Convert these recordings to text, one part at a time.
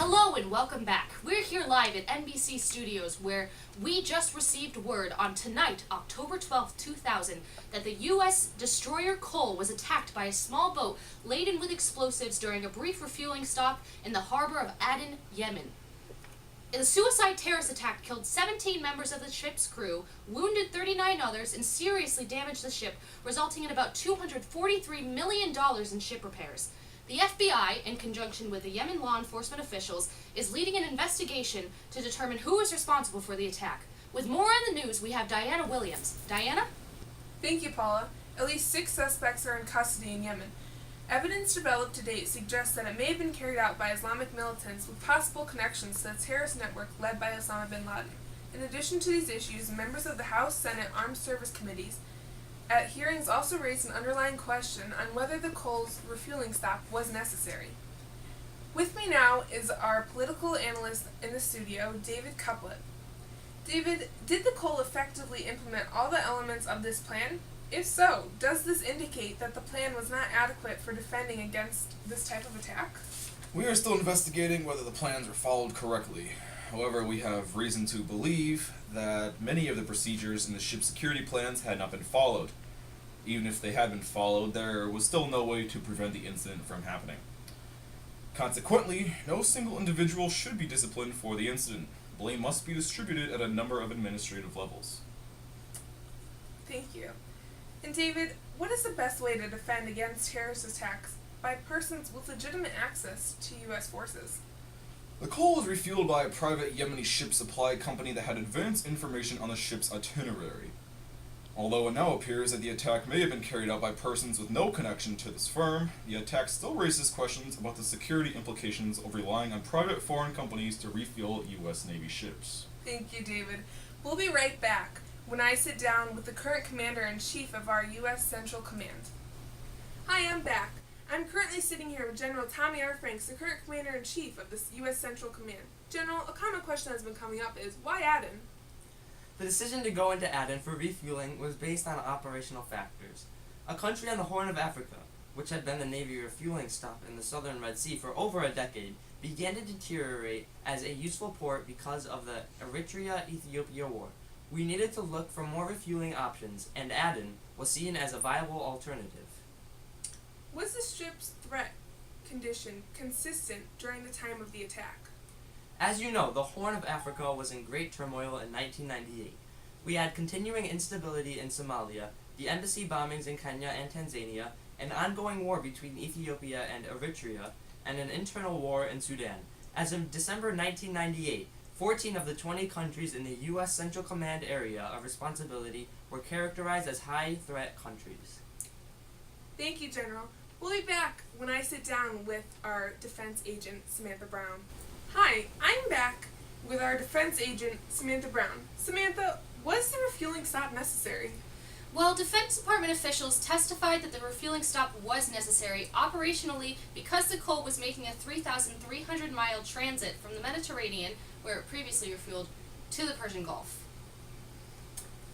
Hello and welcome back. We're here live at NBC Studios where we just received word on tonight, October 12th, 2000, that the U.S. destroyer Cole was attacked by a small boat laden with explosives during a brief refueling stop in the harbor of Aden, Yemen. The suicide terrorist attack killed 17 members of the ship's crew, wounded 39 others, and seriously damaged the ship, resulting in about $243 million in ship repairs. The FBI, in conjunction with the Yemen law enforcement officials, is leading an investigation to determine who is responsible for the attack. With more on the news, we have Diana Williams. Diana? Thank you, Paula. At least 6 suspects are in custody in Yemen. Evidence developed to date suggests that it may have been carried out by Islamic militants with possible connections to the terrorist network led by Osama bin Laden. In addition to these issues, members of the House, Senate, Armed Service Committees at hearings also raised an underlying question on whether the Cole's refueling stop was necessary. With me now is our political analyst in the studio, David Couplet. David, did the Cole effectively implement all the elements of this plan? If so, does this indicate that the plan was not adequate for defending against this type of attack? We are still investigating whether the plans were followed correctly. However, we have reason to believe that many of the procedures in the ship's security plans had not been followed. Even if they had been followed, there was still no way to prevent the incident from happening. Consequently, no single individual should be disciplined for the incident. Blame must be distributed at a number of administrative levels. Thank you. And David, what is the best way to defend against terrorist attacks by persons with legitimate access to U.S. forces? The Cole was refueled by a private Yemeni ship supply company that had advanced information on the ship's itinerary. Although it now appears that the attack may have been carried out by persons with no connection to this firm, the attack still raises questions about the security implications of relying on private foreign companies to refuel U.S. Navy ships. Thank you, David. We'll be right back when I sit down with the current Commander-in-Chief of our U.S. Central Command. Hi, I'm back. I'm currently sitting here with General Tommy R. Franks, the current Commander-in-Chief of the U.S. Central Command. General, a common question that's been coming up is, why Aden? The decision to go into Aden for refueling was based on operational factors. A country on the Horn of Africa, which had been the Navy refueling stop in the southern Red Sea for over a decade, began to deteriorate as a useful port because of the Eritrea-Ethiopia War. We needed to look for more refueling options, and Aden was seen as a viable alternative. Was the ship's threat condition consistent during the time of the attack? As you know, the Horn of Africa was in great turmoil in 1998. We had continuing instability in Somalia, the embassy bombings in Kenya and Tanzania, an ongoing war between Ethiopia and Eritrea, and an internal war in Sudan. As of December 1998, 14 of the 20 countries in the U.S. Central Command area of responsibility were characterized as high-threat countries. Thank you, General. We'll be back when I sit down with our defense agent, Samantha Brown. Hi, I'm back with our defense agent, Samantha Brown. Samantha, was the refueling stop necessary? Well, Defense Department officials testified that the refueling stop was necessary operationally because the Cole was making a 3,300-mile transit from the Mediterranean, where it previously refueled, to the Persian Gulf.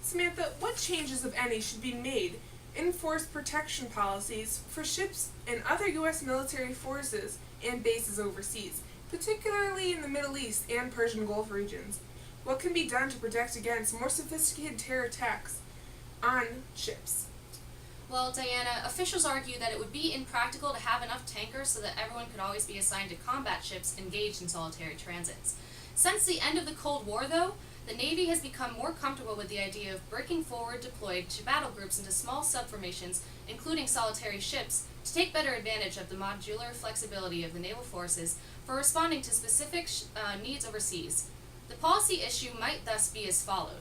Samantha, what changes, if any, should be made in force protection policies for ships and other U.S. military forces and bases overseas, particularly in the Middle East and Persian Gulf regions? What can be done to protect against more sophisticated terror attacks on ships? Well, Diana, officials argue that it would be impractical to have enough tankers so that everyone could always be assigned to combat ships engaged in solitary transits. Since the end of the Cold War, though, the Navy has become more comfortable with the idea of breaking forward deployed to battle groups into small subformations, including solitary ships, to take better advantage of the modular flexibility of the naval forces for responding to specific needs overseas. The policy issue might thus be as followed.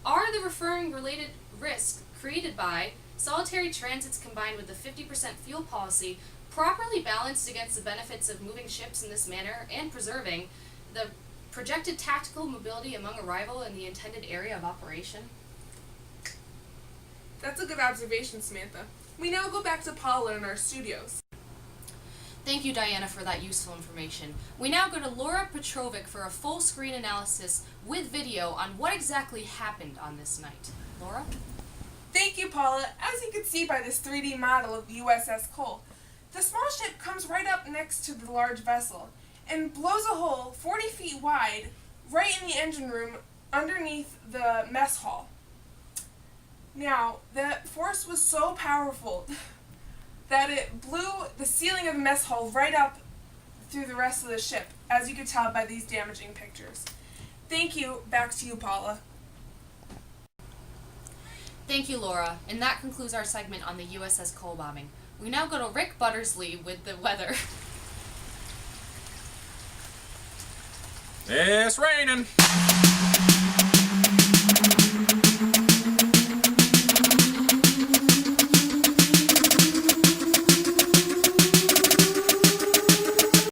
Are the referring related risks created by solitary transits combined with the 50% fuel policy properly balanced against the benefits of moving ships in this manner and preserving the projected tactical mobility among arrival in the intended area of operation? That's a good observation, Samantha. We now go back to Paula in our studios. Thank you, Diana, for that useful information. We now go to Laura Petrovic for a full screen analysis with video on what exactly happened on this night. Laura? Thank you, Paula. As you can see by this 3D model of the USS Cole, the small ship comes right up next to the large vessel, and blows a hole 40 feet wide right in the engine room underneath the mess hall. Now, that force was so powerful that it blew the ceiling of the mess hall right up through the rest of the ship, as you could tell by these damaging pictures. Thank you. Back to you, Paula. Thank you, Laura. And that concludes our segment on the USS Cole bombing. We now go to Rick Buttersley with the weather. It's raining.